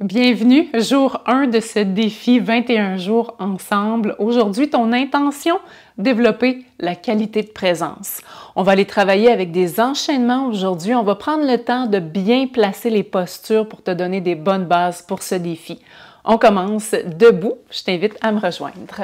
Bienvenue, jour 1 de ce défi 21 jours ensemble. Aujourd'hui, ton intention, développer la qualité de présence. On va aller travailler avec des enchaînements aujourd'hui. On va prendre le temps de bien placer les postures pour te donner des bonnes bases pour ce défi. On commence debout. Je t'invite à me rejoindre.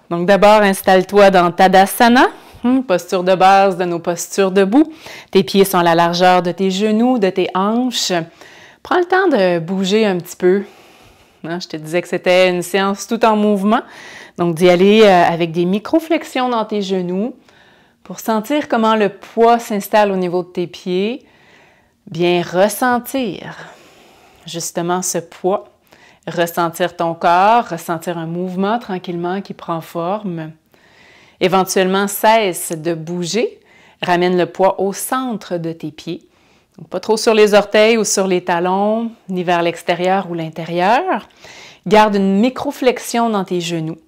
Donc d'abord, installe-toi dans Tadasana. Posture de base de nos postures debout. Tes pieds sont à la largeur de tes genoux, de tes hanches. Prends le temps de bouger un petit peu. Je te disais que c'était une séance tout en mouvement. Donc d'y aller avec des micro-flexions dans tes genoux pour sentir comment le poids s'installe au niveau de tes pieds. Bien ressentir justement ce poids. Ressentir ton corps, ressentir un mouvement tranquillement qui prend forme. Éventuellement, cesse de bouger. Ramène le poids au centre de tes pieds. Donc, pas trop sur les orteils ou sur les talons, ni vers l'extérieur ou l'intérieur. Garde une micro-flexion dans tes genoux.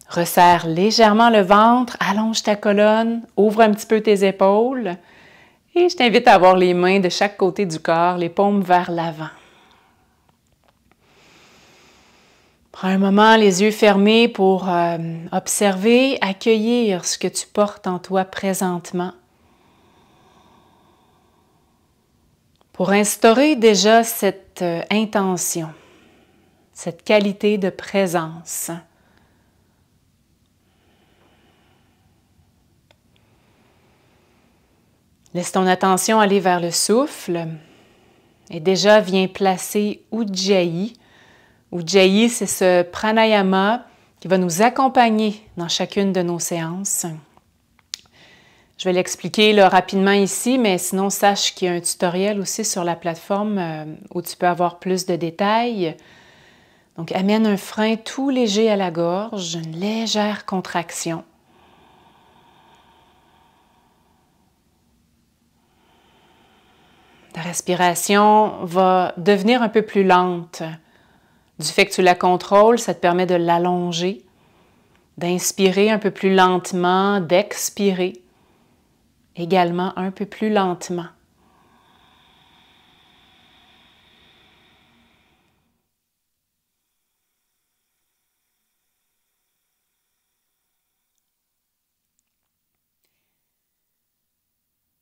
Resserre légèrement le ventre, allonge ta colonne, ouvre un petit peu tes épaules. Et je t'invite à avoir les mains de chaque côté du corps, les paumes vers l'avant. Prends un moment, les yeux fermés pour observer, accueillir ce que tu portes en toi présentement. Pour instaurer déjà cette intention, cette qualité de présence. Laisse ton attention aller vers le souffle et déjà viens placer Ujjayi. Ujjayi, c'est ce pranayama qui va nous accompagner dans chacune de nos séances. Je vais l'expliquer rapidement ici, mais sinon sache qu'il y a un tutoriel aussi sur la plateforme où tu peux avoir plus de détails. Donc amène un frein tout léger à la gorge, une légère contraction. Ta respiration va devenir un peu plus lente. Du fait que tu la contrôles, ça te permet de l'allonger, d'inspirer un peu plus lentement, d'expirer également un peu plus lentement.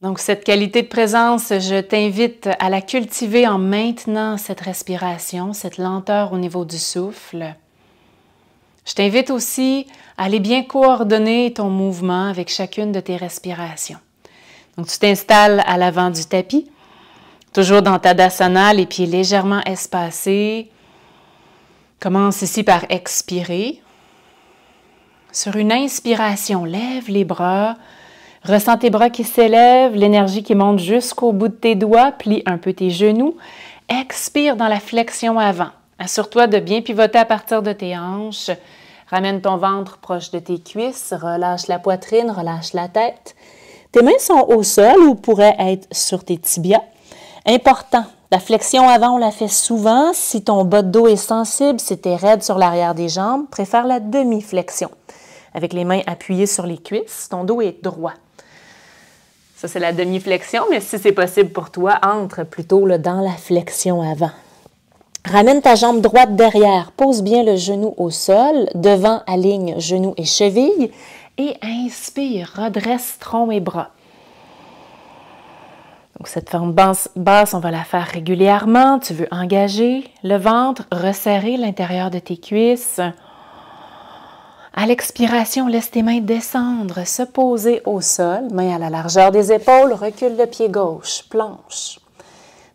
Donc, cette qualité de présence, je t'invite à la cultiver en maintenant cette respiration, cette lenteur au niveau du souffle. Je t'invite aussi à aller bien coordonner ton mouvement avec chacune de tes respirations. Donc, tu t'installes à l'avant du tapis, toujours dans Tadasana, les pieds légèrement espacés. Commence ici par expirer. Sur une inspiration, lève les bras. Ressens tes bras qui s'élèvent, l'énergie qui monte jusqu'au bout de tes doigts, plie un peu tes genoux. Expire dans la flexion avant. Assure-toi de bien pivoter à partir de tes hanches. Ramène ton ventre proche de tes cuisses, relâche la poitrine, relâche la tête. Tes mains sont au sol ou pourraient être sur tes tibias. Important, la flexion avant, on la fait souvent. Si ton bas de dos est sensible, si tu es raide sur l'arrière des jambes, préfère la demi-flexion. Avec les mains appuyées sur les cuisses, ton dos est droit. Ça, c'est la demi-flexion, mais si c'est possible pour toi, entre plutôt dans la flexion avant. Ramène ta jambe droite derrière, pose bien le genou au sol, devant aligne genou et cheville, et inspire, redresse tronc et bras. Donc cette forme basse, on va la faire régulièrement. Tu veux engager le ventre, resserrer l'intérieur de tes cuisses. À l'expiration, laisse tes mains descendre, se poser au sol, mains à la largeur des épaules, recule le pied gauche, planche.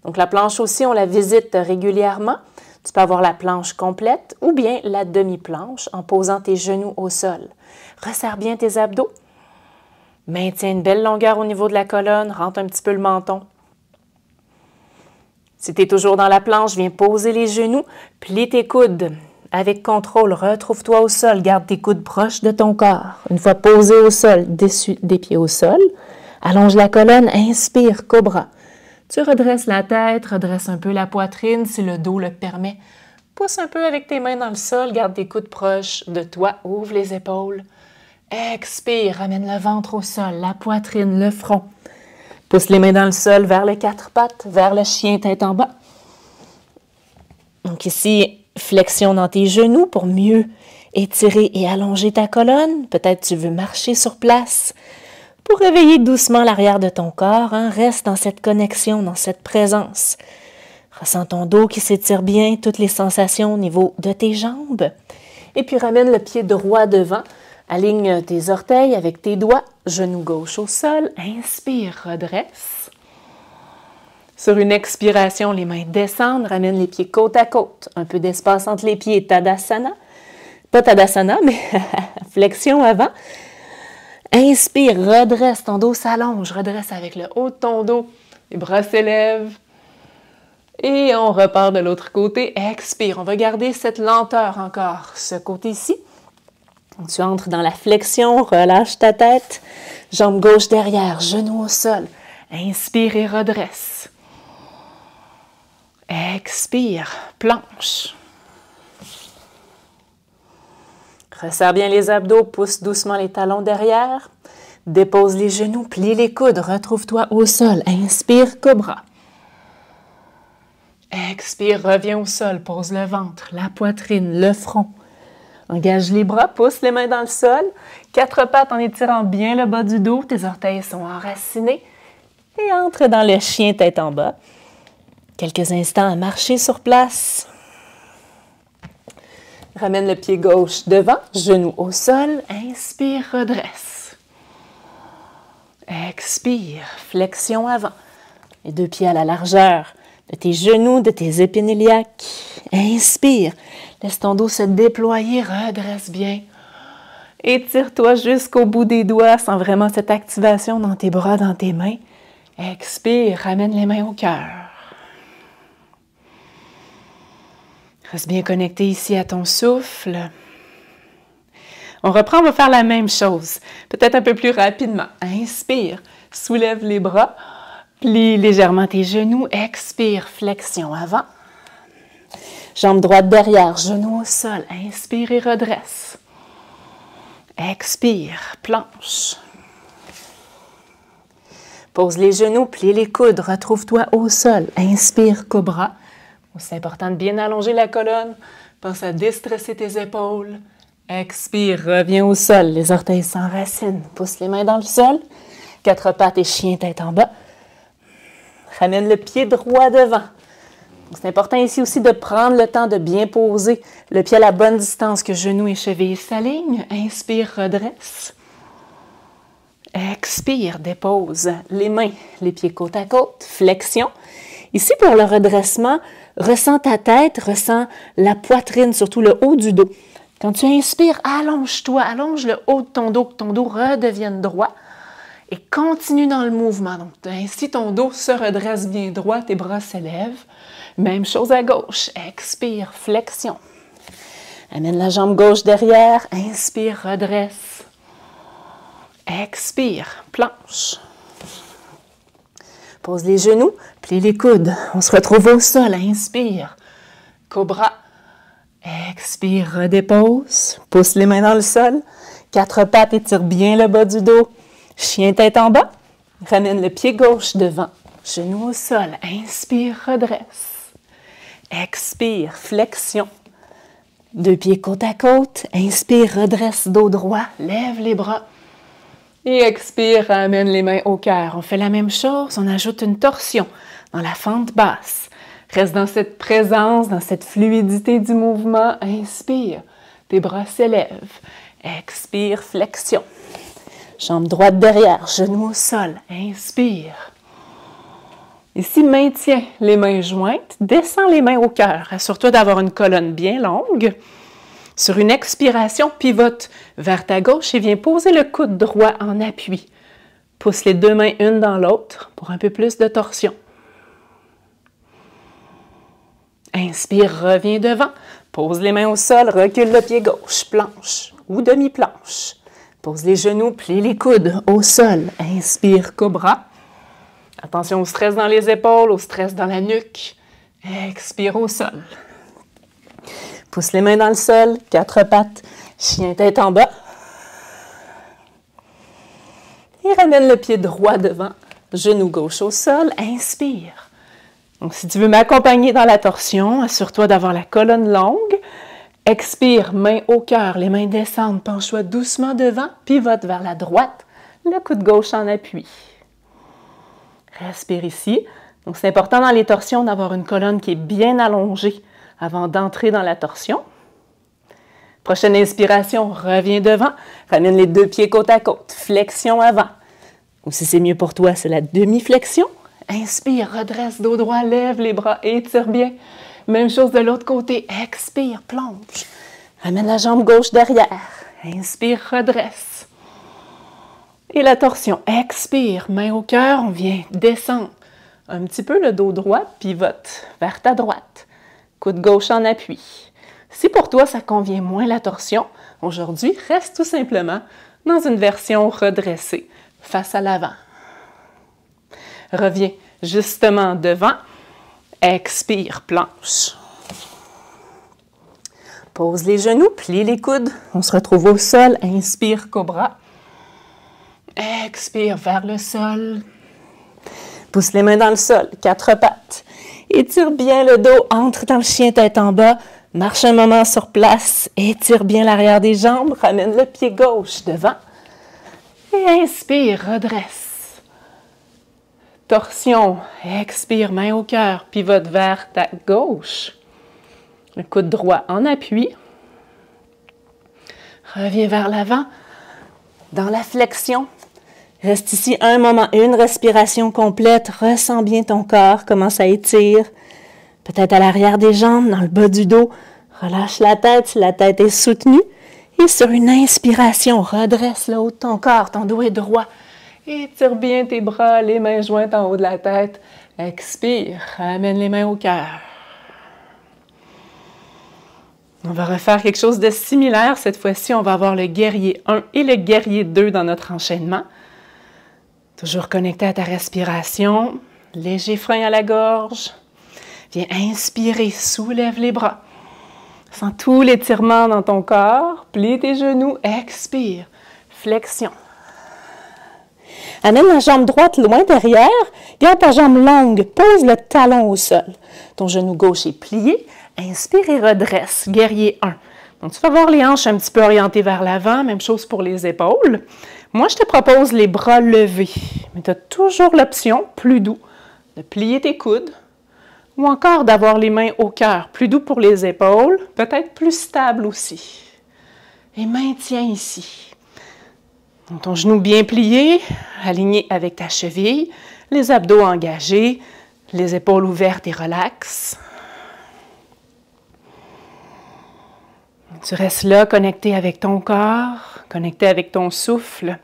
Donc la planche aussi, on la visite régulièrement. Tu peux avoir la planche complète ou bien la demi-planche en posant tes genoux au sol. Resserre bien tes abdos. Maintiens une belle longueur au niveau de la colonne, rentre un petit peu le menton. Si tu es toujours dans la planche, viens poser les genoux, plie tes coudes. Avec contrôle, retrouve-toi au sol, garde tes coudes proches de ton corps. Une fois posé au sol, dessus des pieds au sol, allonge la colonne, inspire, cobra. Tu redresses la tête, redresse un peu la poitrine si le dos le permet. Pousse un peu avec tes mains dans le sol, garde tes coudes proches de toi, ouvre les épaules. Expire, ramène le ventre au sol, la poitrine, le front. Pousse les mains dans le sol vers les quatre pattes, vers le chien tête en bas. Donc ici, flexion dans tes genoux pour mieux étirer et allonger ta colonne. Peut-être tu veux marcher sur place pour réveiller doucement l'arrière de ton corps. Hein? Reste dans cette connexion, dans cette présence. Ressens ton dos qui s'étire bien, toutes les sensations au niveau de tes jambes. Et puis ramène le pied droit devant. Aligne tes orteils avec tes doigts. Genou gauche au sol. Inspire, redresse. Sur une expiration, les mains descendent. Ramène les pieds côte à côte. Un peu d'espace entre les pieds. Tadasana. Pas Tadasana, mais flexion avant. Inspire, redresse. Ton dos s'allonge. Redresse avec le haut de ton dos. Les bras s'élèvent. Et on repart de l'autre côté. Expire. On va garder cette lenteur encore. Ce côté-ci. Tu entres dans la flexion. Relâche ta tête. Jambe gauche derrière. Genou au sol. Inspire et redresse. Expire. Planche. Resserre bien les abdos. Pousse doucement les talons derrière. Dépose les genoux. Plie les coudes. Retrouve-toi au sol. Inspire. Cobra. Expire, reviens au sol, pose le ventre, la poitrine, le front. Engage les bras, pousse les mains dans le sol. 4 pattes en étirant bien le bas du dos. Tes orteils sont enracinés. Et entre dans le chien tête en bas. Quelques instants à marcher sur place. Ramène le pied gauche devant, genou au sol. Inspire, redresse. Expire, flexion avant. Les 2 pieds à la largeur de tes genoux, de tes épines iliaques. Inspire. Laisse ton dos se déployer. Redresse bien. Étire-toi jusqu'au bout des doigts. Sens vraiment cette activation dans tes bras, dans tes mains. Expire. Ramène les mains au cœur. Reste bien connecté ici à ton souffle. On reprend, on va faire la même chose. Peut-être un peu plus rapidement. Inspire. Soulève les bras. Plie légèrement tes genoux. Expire, flexion avant. Jambe droite derrière, genou au sol. Inspire et redresse. Expire, planche. Pose les genoux, plie les coudes. Retrouve-toi au sol. Inspire, cobra. C'est important de bien allonger la colonne. Pense à déstresser tes épaules. Expire, reviens au sol. Les orteils s'enracinent. Pousse les mains dans le sol. 4 pattes et chien tête en bas. Ramène le pied droit devant. C'est important ici aussi de prendre le temps de bien poser le pied à la bonne distance que genou et cheville s'alignent. Inspire, redresse. Expire, dépose les mains, les pieds côte à côte, flexion. Ici, pour le redressement, ressens ta tête, ressens la poitrine, surtout le haut du dos. Quand tu inspires, allonge-toi, allonge le haut de ton dos, que ton dos redevienne droit. Et continue dans le mouvement. Donc, ainsi, ton dos se redresse bien droit, tes bras s'élèvent. Même chose à gauche. Expire, flexion. Amène la jambe gauche derrière. Inspire, redresse. Expire, planche. Pose les genoux, plie les coudes. On se retrouve au sol. Inspire, cobra. Expire, redépose. Pousse les mains dans le sol. 4 pattes, étire bien le bas du dos. Chien tête en bas, ramène le pied gauche devant, genou au sol, inspire, redresse. Expire, flexion. 2 pieds côte à côte, inspire, redresse, dos droit, lève les bras. Et expire, ramène les mains au cœur. On fait la même chose, on ajoute une torsion dans la fente basse. Reste dans cette présence, dans cette fluidité du mouvement. Inspire, tes bras s'élèvent. Expire, flexion. Jambe droite derrière, genou au sol. Inspire. Ici, maintiens les mains jointes. Descends les mains au cœur. Assure-toi d'avoir une colonne bien longue. Sur une expiration, pivote vers ta gauche et viens poser le coude droit en appui. Pousse les 2 mains une dans l'autre pour un peu plus de torsion. Inspire, reviens devant. Pose les mains au sol, recule le pied gauche, planche ou demi-planche. Pose les genoux, plie les coudes au sol. Inspire, cobra. Attention au stress dans les épaules, au stress dans la nuque. Expire au sol. Pousse les mains dans le sol, 4 pattes, chien tête en bas. Et ramène le pied droit devant, genou gauche au sol. Inspire. Donc, si tu veux m'accompagner dans la torsion, assure-toi d'avoir la colonne longue. Expire, main au cœur, les mains descendent, penche-toi doucement devant, pivote vers la droite, le coude gauche en appui. Respire ici. Donc, c'est important dans les torsions d'avoir une colonne qui est bien allongée avant d'entrer dans la torsion. Prochaine inspiration, reviens devant, ramène les deux pieds côte à côte, flexion avant. Ou si c'est mieux pour toi, c'est la demi-flexion. Inspire, redresse, dos droit, lève les bras, étire bien. Même chose de l'autre côté, expire, plonge. Ramène la jambe gauche derrière. Inspire, redresse. Et la torsion, expire, main au cœur, on vient descendre. Un petit peu le dos droit, pivote vers ta droite. Coude gauche en appui. Si pour toi, ça convient moins la torsion, aujourd'hui, reste tout simplement dans une version redressée, face à l'avant. Reviens justement devant. Expire, planche. Pose les genoux, plie les coudes. On se retrouve au sol. Inspire, cobra. Expire vers le sol. Pousse les mains dans le sol, quatre pattes. Étire bien le dos, entre dans le chien tête en bas. Marche un moment sur place. Étire bien l'arrière des jambes. Ramène le pied gauche devant. Et inspire, redresse. Torsion, expire, main au cœur, pivote vers ta gauche. Le coude droit en appui. Reviens vers l'avant. Dans la flexion. Reste ici un moment, une respiration complète. Ressens bien ton corps, comment ça étire. Peut-être à l'arrière des jambes, dans le bas du dos. Relâche la tête si la tête est soutenue. Et sur une inspiration, redresse le haut de ton corps, ton dos est droit. Étire bien tes bras, les mains jointes en haut de la tête. Expire, ramène les mains au cœur. On va refaire quelque chose de similaire. Cette fois-ci, on va avoir le guerrier 1 et le guerrier 2 dans notre enchaînement. Toujours connecté à ta respiration. Léger frein à la gorge. Viens inspirer, soulève les bras. Sens tout l'étirement dans ton corps. Plie tes genoux, expire. Flexion. Amène la jambe droite loin derrière. Garde ta jambe longue. Pose le talon au sol. Ton genou gauche est plié. Inspire et redresse. Guerrier 1. Donc, tu vas voir les hanches un petit peu orientées vers l'avant. Même chose pour les épaules. Moi, je te propose les bras levés. Mais tu as toujours l'option, plus doux, de plier tes coudes ou encore d'avoir les mains au cœur. Plus doux pour les épaules, peut-être plus stable aussi. Et maintiens ici. Donc, ton genou bien plié, aligné avec ta cheville, les abdos engagés, les épaules ouvertes et relax. Tu restes là, connecté avec ton corps, connecté avec ton souffle.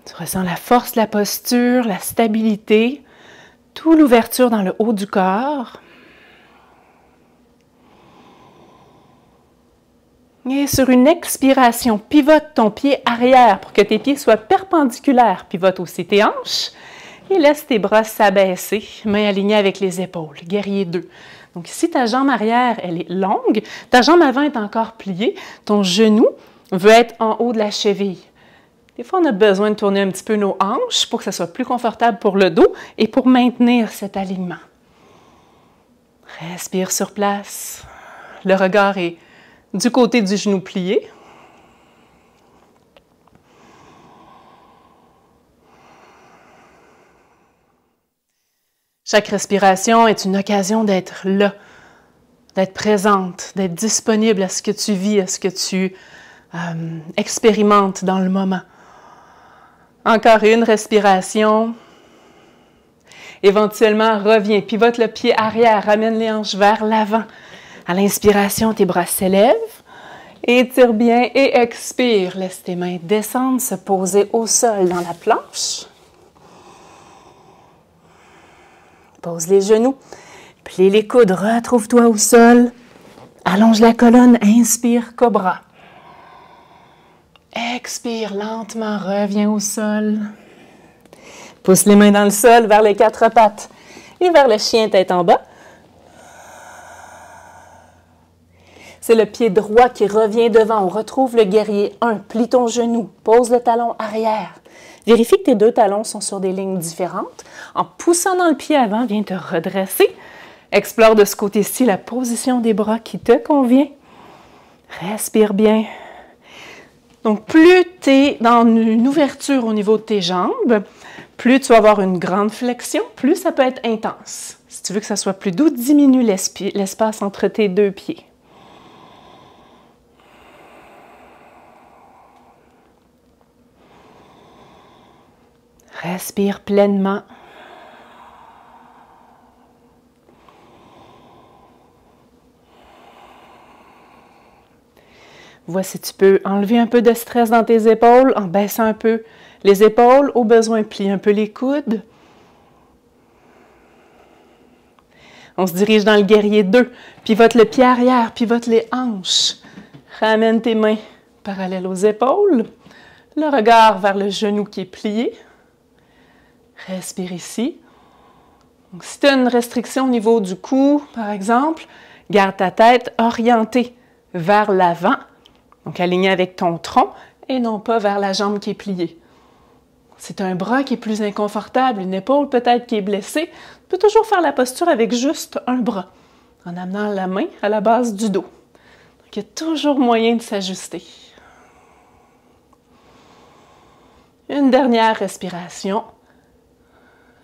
Tu ressens la force de la posture, la stabilité, toute l'ouverture dans le haut du corps. Et sur une expiration, pivote ton pied arrière pour que tes pieds soient perpendiculaires. Pivote aussi tes hanches et laisse tes bras s'abaisser, mains alignées avec les épaules. Guerrier 2. Donc ici, ta jambe arrière, elle est longue. Ta jambe avant est encore pliée. Ton genou veut être en haut de la cheville. Des fois, on a besoin de tourner un petit peu nos hanches pour que ça soit plus confortable pour le dos et pour maintenir cet alignement. Respire sur place. Le regard est du côté du genou plié. Chaque respiration est une occasion d'être là, d'être présente, d'être disponible à ce que tu vis, à ce que tu expérimentes dans le moment. Encore une respiration. Éventuellement, reviens, pivote le pied arrière, ramène les hanches vers l'avant. À l'inspiration, tes bras s'élèvent. Étire bien et expire. Laisse tes mains descendre, se poser au sol dans la planche. Pose les genoux. Plie les coudes. Retrouve-toi au sol. Allonge la colonne. Inspire, cobra. Expire lentement. Reviens au sol. Pousse les mains dans le sol vers les quatre pattes et vers le chien tête en bas. C'est le pied droit qui revient devant. On retrouve le guerrier 1. Plie ton genou. Pose le talon arrière. Vérifie que tes deux talons sont sur des lignes différentes. En poussant dans le pied avant, viens te redresser. Explore de ce côté-ci la position des bras qui te convient. Respire bien. Donc, plus tu es dans une ouverture au niveau de tes jambes, plus tu vas avoir une grande flexion, plus ça peut être intense. Si tu veux que ça soit plus doux, diminue l'espace entre tes deux pieds. Respire pleinement. Vois si tu peux enlever un peu de stress dans tes épaules en baissant un peu les épaules. Au besoin, plie un peu les coudes. On se dirige dans le guerrier 2. Pivote le pied arrière, pivote les hanches. Ramène tes mains parallèles aux épaules. Le regard vers le genou qui est plié. Respire ici. Donc, si tu as une restriction au niveau du cou, par exemple, garde ta tête orientée vers l'avant. Donc, aligné avec ton tronc et non pas vers la jambe qui est pliée. C'est un bras qui est plus inconfortable, une épaule peut-être qui est blessée. Tu peux toujours faire la posture avec juste un bras, en amenant la main à la base du dos. Donc, il y a toujours moyen de s'ajuster. Une dernière respiration.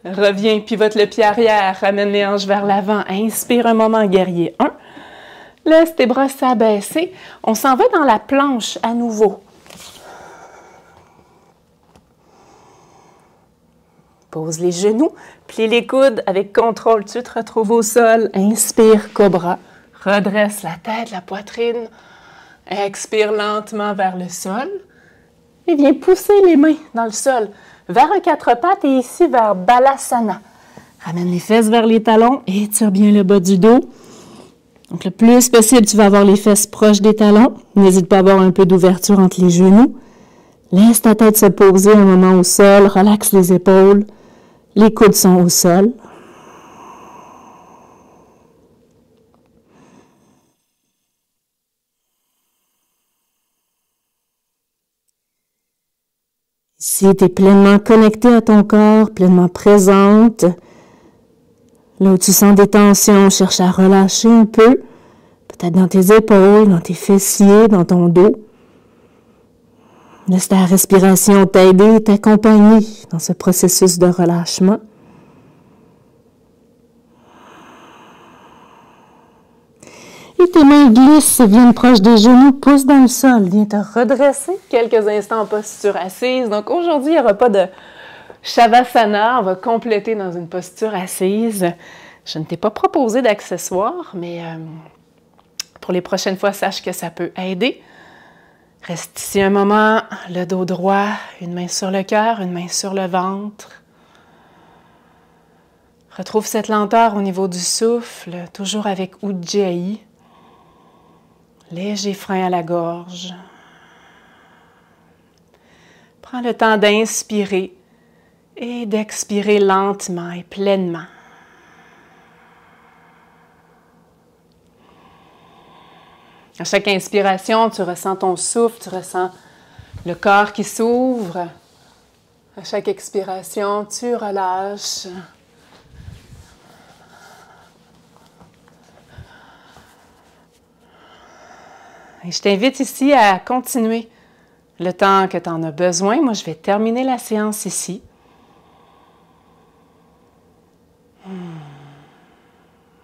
Reviens, pivote le pied arrière, ramène les hanches vers l'avant. Inspire un moment, guerrier 1. Laisse tes bras s'abaisser. On s'en va dans la planche à nouveau. Pose les genoux, plie les coudes avec contrôle. Tu te retrouves au sol. Inspire, cobra. Redresse la tête, la poitrine. Expire lentement vers le sol. Et viens pousser les mains dans le sol, vers un quatre pattes et ici vers Balasana. Ramène les fesses vers les talons et étire bien le bas du dos. Donc, le plus possible, tu vas avoir les fesses proches des talons. N'hésite pas à avoir un peu d'ouverture entre les genoux. Laisse ta tête se poser un moment au sol. Relaxe les épaules. Les coudes sont au sol. Si tu es pleinement connecté à ton corps, pleinement présente, là où tu sens des tensions, cherche à relâcher un peu, peut-être dans tes épaules, dans tes fessiers, dans ton dos. Laisse ta respiration t'aider et t'accompagner dans ce processus de relâchement. Et tes mains glissent, viennent proche des genoux, pousse dans le sol. Viens te redresser quelques instants en posture assise. Donc aujourd'hui, il n'y aura pas de Shavasana. On va compléter dans une posture assise. Je ne t'ai pas proposé d'accessoires, mais pour les prochaines fois, sache que ça peut aider. Reste ici un moment, le dos droit, une main sur le cœur, une main sur le ventre. Retrouve cette lenteur au niveau du souffle, toujours avec Ujjayi. Léger frein à la gorge. Prends le temps d'inspirer et d'expirer lentement et pleinement. À chaque inspiration, tu ressens ton souffle, tu ressens le corps qui s'ouvre. À chaque expiration, tu relâches. Et je t'invite ici à continuer le temps que tu en as besoin. Moi, je vais terminer la séance ici.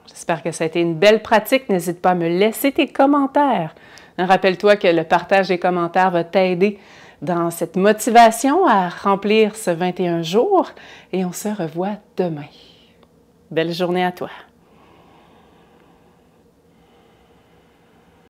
J'espère que ça a été une belle pratique. N'hésite pas à me laisser tes commentaires. Rappelle-toi que le partage des commentaires va t'aider dans cette motivation à remplir ce 21 jours. Et on se revoit demain. Belle journée à toi.